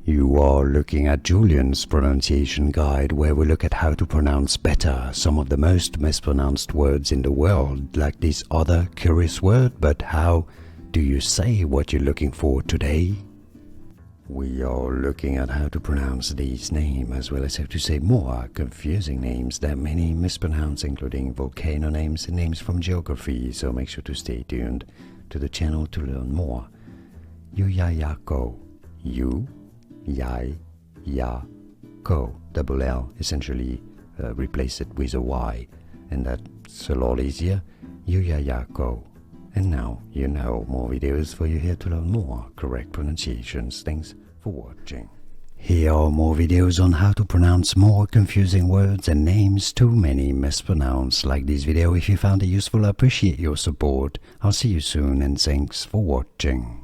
You are looking at Julian's pronunciation guide, where we look at how to pronounce better some of the most mispronounced words in the world, like this other curious word. But how do you say what you're looking for today? We are looking at how to pronounce these names, as well as how to say more confusing names that many mispronounce, including volcano names and names from geography, so make sure to stay tuned to the channel to learn more. Llullaillaco. Llullaillaco. Double L, essentially replace it with a Y, and that's a lot easier. Llullaillaco. And now you know more videos for you here to learn more correct pronunciations. Thanks for watching. Here are more videos on how to pronounce more confusing words and names too many mispronounced. Like this video if you found it useful. I appreciate your support. I'll see you soon and thanks for watching.